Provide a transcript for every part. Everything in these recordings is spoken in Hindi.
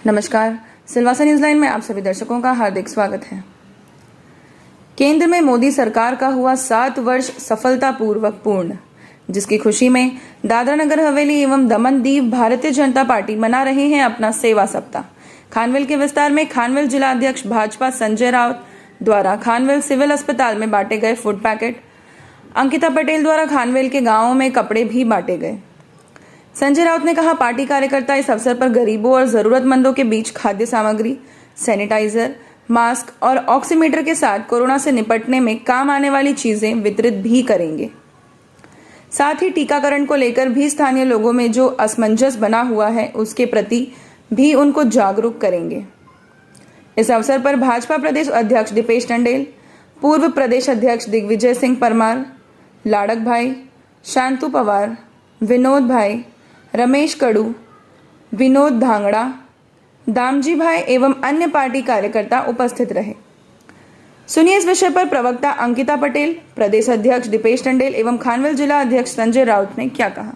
नमस्कार, सिलवासा न्यूज लाइन में आप सभी दर्शकों का हार्दिक स्वागत है। केंद्र में मोदी सरकार का हुआ 7 वर्ष सफलतापूर्वक पूर्ण, जिसकी खुशी में दादरा नगर हवेली एवं दमन दीव भारतीय जनता पार्टी मना रहे हैं अपना सेवा सप्ताह। खानवेल के विस्तार में खानवेल जिला अध्यक्ष भाजपा संजय राउत द्वारा खानवेल सिविल अस्पताल में बांटे गए फूड पैकेट, अंकिता पटेल द्वारा खानवेल के गांवों में कपड़े भी बांटे गए। संजय राउत ने कहा, पार्टी कार्यकर्ता इस अवसर पर गरीबों और जरूरतमंदों के बीच खाद्य सामग्री, सैनिटाइजर, मास्क और ऑक्सीमीटर के साथ कोरोना से निपटने में काम आने वाली चीजें वितरित भी करेंगे। साथ ही टीकाकरण को लेकर भी स्थानीय लोगों में जो असमंजस बना हुआ है उसके प्रति भी उनको जागरूक करेंगे। इस अवसर पर भाजपा प्रदेश अध्यक्ष दीपेश टंडेल, पूर्व प्रदेश अध्यक्ष दिग्विजय सिंह परमार, लाड़क भाई, शांतु पवार, विनोद भाई, रमेश कड़ू, विनोद धांगड़ा, दामजी भाई एवं अन्य पार्टी कार्यकर्ता उपस्थित रहे। सुनिए इस विषय पर प्रवक्ता अंकिता पटेल, प्रदेश अध्यक्ष दीपेश टंडेल एवं खानवेल जिला अध्यक्ष संजय राउत ने क्या कहा।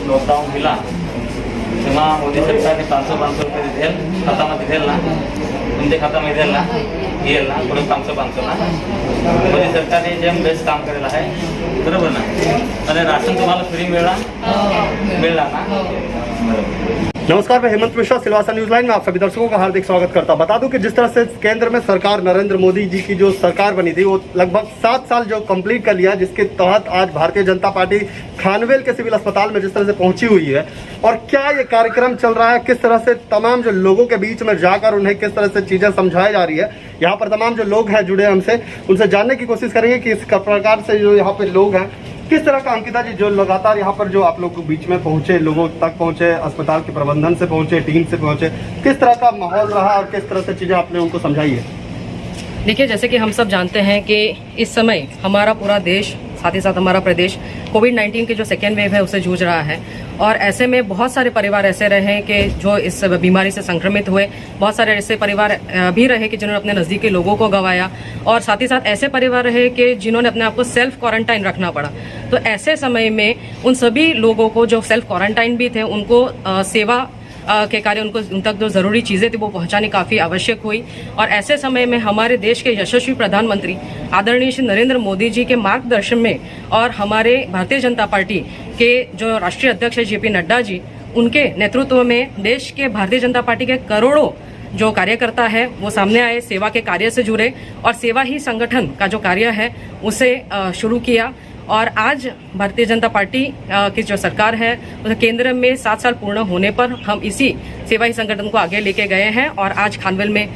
लॉकडाउन दिला तेव्हा मोदी सरकारने 500 रुपये दिलेल खात्यामध्ये दिलेल ना, तुमच्या खात्यामध्ये दिलेल ना, येईल ना, पुढे 500 ना। मोदी सरकारने जेम बेस्ट काम करेल आहे, बरोबर ना। आणि राशन तुम्हाला फ्री मिळला ना, बरोबर। नमस्कार, मैं हेमंत मिश्रा, सिलवासा न्यूज लाइन में आप सभी दर्शकों का हार्दिक स्वागत करता। बता दूं कि जिस तरह से केंद्र में सरकार नरेंद्र मोदी जी की जो सरकार बनी थी वो लगभग 7 साल जो कंप्लीट कर लिया, जिसके तहत आज भारतीय जनता पार्टी खानवेल के सिविल अस्पताल में जिस तरह से पहुंची हुई है और क्या ये कार्यक्रम चल रहा है, किस तरह से तमाम जो लोगों के बीच में जाकर उन्हें किस तरह से चीजें समझाई जा रही है, यहाँ पर तमाम जो लोग हैं जुड़े हमसे, उनसे जानने की कोशिश करेंगे कि इस प्रकार से जो यहाँ पे लोग हैं किस तरह का। अंकिता जी, जो लगातार यहाँ पर जो आप लोग के बीच में पहुंचे, लोगों तक पहुंचे, अस्पताल के प्रबंधन से पहुंचे, टीम से पहुंचे, किस तरह का माहौल रहा और किस तरह से चीजें आपने उनको समझाई है? देखिए, जैसे कि हम सब जानते हैं कि इस समय हमारा पूरा देश, साथ ही साथ हमारा प्रदेश कोविड-19 के जो सेकेंड वेव है उसे जूझ रहा है। और ऐसे में बहुत सारे परिवार ऐसे रहे कि जो इस बीमारी से संक्रमित हुए, बहुत सारे ऐसे परिवार भी रहे कि जिन्होंने अपने नज़दीकी लोगों को गंवाया, और साथ ही साथ ऐसे परिवार रहे कि जिन्होंने अपने आप को सेल्फ क्वारंटाइन रखना पड़ा। तो ऐसे समय में उन सभी लोगों को जो सेल्फ क्वारंटाइन भी थे, उनको सेवा के कार्य, उन तक जो जरूरी चीजें थी वो पहुंचानी काफी आवश्यक हुई। और ऐसे समय में हमारे देश के यशस्वी प्रधानमंत्री आदरणीय श्री नरेंद्र मोदी जी के मार्गदर्शन में और हमारे भारतीय जनता पार्टी के जो राष्ट्रीय अध्यक्ष है JP नड्डा जी, उनके नेतृत्व में देश के भारतीय जनता पार्टी के करोड़ों जो कार्यकर्ता है वो सामने आए, सेवा के कार्य से जुड़े और सेवा ही संगठन का जो कार्य है उसे शुरू किया। और आज भारतीय जनता पार्टी की जो सरकार है उसे केंद्र में 7 साल पूर्ण होने पर हम इसी सेवा ही संगठन को आगे लेके गए हैं। और आज खानवेल में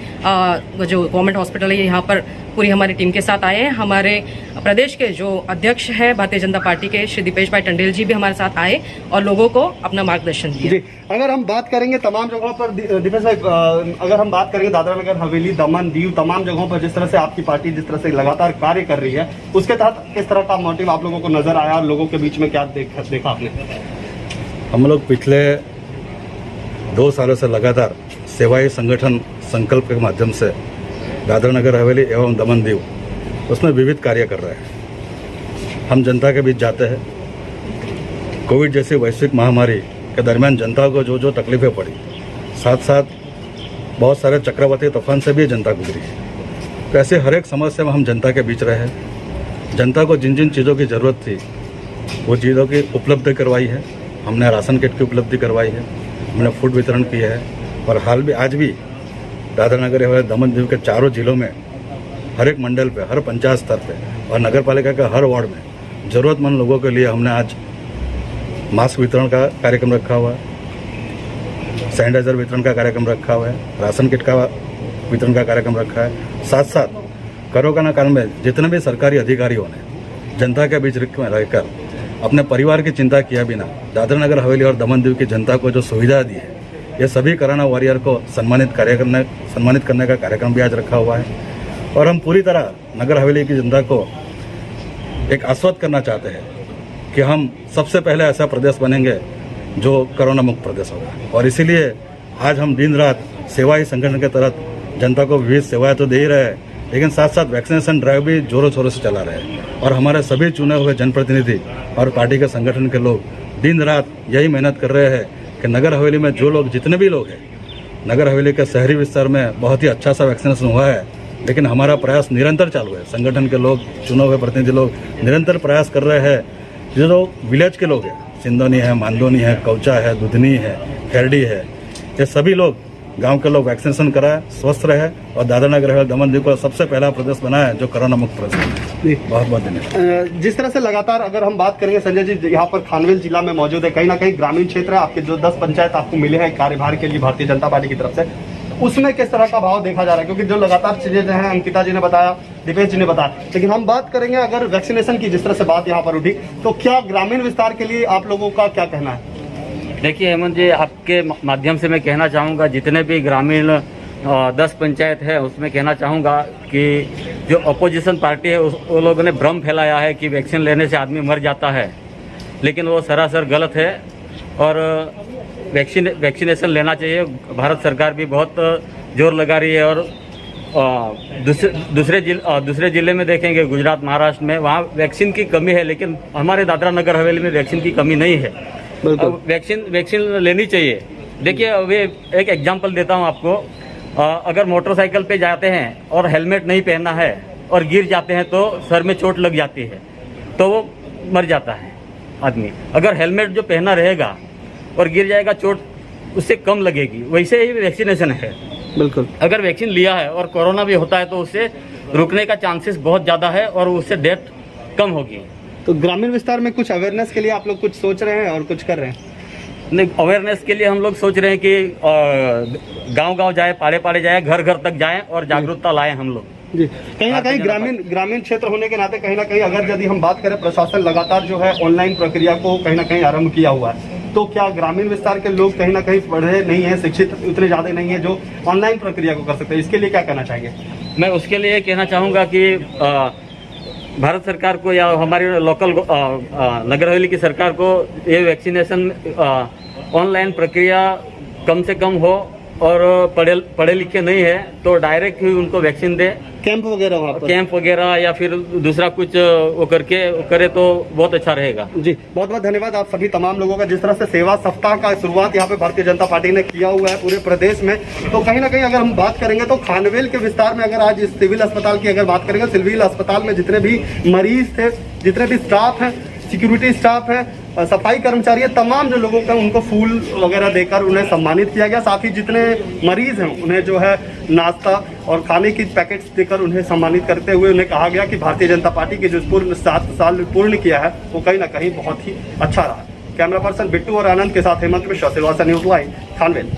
जो गवर्नमेंट हॉस्पिटल है यहाँ पर पूरी हमारी टीम के साथ आए हैं। हमारे प्रदेश के जो अध्यक्ष है भारतीय जनता पार्टी के श्री दीपेश भाई टंडेल जी भी हमारे साथ आए और लोगों को अपना मार्गदर्शन दिया। अगर हम बात करेंगे तमाम जगहों पर, दीपेश भाई, अगर हम बात करेंगे दादरा नगर हवेली, दमन दीव, तमाम जगहों पर जिस तरह से आपकी पार्टी जिस तरह से लगातार कार्य कर रही है, उसके तहत किस तरह का मोटिव आप लोगों को नजर आया और लोगों के बीच में क्या देखा आपने? हम लोग पिछले 2 सालों से लगातार सेवाई संगठन संकल्प के माध्यम से दादरा नगर हवेली एवं दमन दीव उसमें विविध कार्य कर रहे हैं। हम जनता के बीच जाते हैं। कोविड जैसी वैश्विक महामारी के दरमियान जनता को जो जो तकलीफें पड़ी, साथ साथ बहुत सारे चक्रवाती तूफान से भी जनता गुजरी। तो ऐसे हर एक समस्या में हम जनता के बीच रहे हैं। जनता को जिन जिन चीज़ों की ज़रूरत थी वो चीज़ों की उपलब्धि करवाई है। हमने राशन किट की उपलब्धि करवाई है, हमने फूड वितरण किया है। और हाल भी आज भी दादरा नगर हवेली दमन दीव के चारों जिलों में हर एक मंडल पे, हर पंचायत स्तर पे और नगर पालिका के हर वार्ड में ज़रूरतमंद लोगों के लिए हमने आज मास्क वितरण का कार्यक्रम रखा हुआ है, सैनिटाइजर वितरण का कार्यक्रम रखा हुआ है, राशन किट का वितरण का कार्यक्रम रखा है। साथ साथ कोरोना काल में जितने भी सरकारी अधिकारियों ने जनता के बीच रहकर अपने परिवार की चिंता किया बिना दादरा नगर हवेली और दमन दीव की जनता को जो सुविधा दी है, ये सभी कोरोना वॉरियर को सम्मानित करने का कार्यक्रम भी आज रखा हुआ है। और हम पूरी तरह नगर हवेली की जनता को एक आश्वस्त करना चाहते हैं कि हम सबसे पहले ऐसा प्रदेश बनेंगे जो कोरोना मुक्त प्रदेश होगा। और इसीलिए आज हम दिन रात सेवा ही संगठन के तहत जनता को विविध सेवाएं तो दे ही रहे हैं, लेकिन साथ साथ वैक्सीनेशन ड्राइव भी जोरों शोरों से चला रहे हैं। और हमारे सभी चुने हुए जनप्रतिनिधि और पार्टी के संगठन के लोग दिन रात यही मेहनत कर रहे हैं कि नगर हवेली में जो लोग जितने भी लोग हैं, नगर हवेली के शहरी विस्तार में बहुत ही अच्छा सा वैक्सीनेशन हुआ है, लेकिन हमारा प्रयास निरंतर चालू है। संगठन के लोग, चुने हुए प्रतिनिधि लोग निरंतर प्रयास कर रहे हैं। जो विलेज के लोग हैं, सिंदोनी है, मांदोनी है, कौचा है, दुधनी है, खेरडी है, ये सभी लोग, गांव के लोग वैक्सीनेशन कराए, स्वस्थ रहे और दादरा नगर हवेली दमन दीव को सबसे पहला प्रदेश बनाया जो कोरोना मुक्त प्रदेश है। बहुत बहुत धन्यवाद। जिस तरह से लगातार अगर हम बात करेंगे संजय जी, यहाँ पर खानवेल जिला में मौजूद है, कहीं ना कहीं ग्रामीण क्षेत्र है, आपके जो 10 पंचायत आपको मिले हैं कार्यभार के लिए भारतीय जनता पार्टी की तरफ से, उसमें किस तरह का भाव देखा जा रहा है? क्योंकि जो लगातार चीजें जो हैं अंकिता जी ने बताया, दीपेश जी ने बताया, लेकिन हम बात करेंगे अगर वैक्सीनेशन की, जिस तरह से बात यहाँ पर उठी, तो क्या ग्रामीण विस्तार के लिए आप लोगों का क्या कहना है? देखिए हेमंत जी, आपके माध्यम से मैं कहना चाहूँगा, जितने भी ग्रामीण 10 पंचायत है उसमें कहना चाहूँगा कि जो अपोजिशन पार्टी है वो लोगों ने भ्रम फैलाया है कि वैक्सीन लेने से आदमी मर जाता है, लेकिन वो सरासर गलत है। और वैक्सीनेशन लेना चाहिए। भारत सरकार भी बहुत जोर लगा रही है। और दूसरे जिले में देखेंगे, गुजरात, महाराष्ट्र में, वहाँ वैक्सीन की कमी है, लेकिन हमारे दादरा नगर हवेली में वैक्सीन की कमी नहीं है। वैक्सीन लेनी चाहिए। देखिए, अभी एक एग्जांपल देता हूँ आपको। अगर मोटरसाइकिल पे जाते हैं और हेलमेट नहीं पहनना है और गिर जाते हैं तो सर में चोट लग जाती है, तो वो मर जाता है आदमी। अगर हेलमेट जो पहना रहेगा और गिर जाएगा, चोट उससे कम लगेगी। वैसे ही वैक्सीनेशन है। बिल्कुल, अगर वैक्सीन लिया है और कोरोना भी होता है तो उससे रुकने का चांसेस बहुत ज़्यादा है और उससे डेथ कम होगी। तो ग्रामीण विस्तार में कुछ अवेयरनेस के लिए आप लोग कुछ सोच रहे हैं और कुछ कर रहे हैं? नहीं, अवेयरनेस के लिए हम लोग सोच रहे हैं कि गांव-गांव जाए, पाड़े जाए, घर तक जाएं और जागरूकता लाएं हम लोग। जी, कहीं ना कहीं ग्रामीण क्षेत्र होने के नाते कहीं ना कहीं अगर यदि हम बात करें, प्रशासन लगातार जो है ऑनलाइन प्रक्रिया को कहीं ना कहीं आरंभ किया हुआ है, तो क्या ग्रामीण विस्तार के लोग कहीं ना कहीं पढ़े नहीं है, शिक्षित उतने ज्यादा नहीं है जो ऑनलाइन प्रक्रिया को कर सकते हैं? इसके लिए क्या कहना चाहिए? मैं उसके लिए कहना चाहूँगा कि भारत सरकार को या हमारी लोकल नगर हवेली की सरकार को ये वैक्सीनेशन ऑनलाइन प्रक्रिया कम से कम हो, और पढ़े लिखे नहीं है तो डायरेक्ट ही उनको वैक्सीन दे। कैंप वगैरह वहाँ पर, कैंप वगैरह या फिर दूसरा कुछ वो करे तो बहुत अच्छा रहेगा। जी, बहुत बहुत धन्यवाद आप सभी तमाम लोगों का। जिस तरह से सेवा सप्ताह का शुरुआत यहाँ पे भारतीय जनता पार्टी ने किया हुआ है पूरे प्रदेश में, तो कहीं ना कहीं अगर हम बात करेंगे तो खानवेल के विस्तार में अगर आज इस सिविल अस्पताल की अगर बात करेंगे, सिविल अस्पताल में जितने भी मरीज थे, जितने भी स्टाफ है, सिक्योरिटी स्टाफ है, सफाई कर्मचारी है, तमाम जो लोगों का उनको फूल वगैरह देकर उन्हें सम्मानित किया गया। साथ ही जितने मरीज हैं उन्हें जो है नाश्ता और खाने की पैकेट्स देकर उन्हें सम्मानित करते हुए उन्हें कहा गया कि भारतीय जनता पार्टी के जो पूर्ण 7 साल पूर्ण किया है वो कहीं ना कहीं बहुत ही अच्छा रहा। कैमरा पर्सन बिट्टू और आनंद के साथ हेमंत मिश्रा, सिलवासा न्यूज़ लाइव, खानवेल।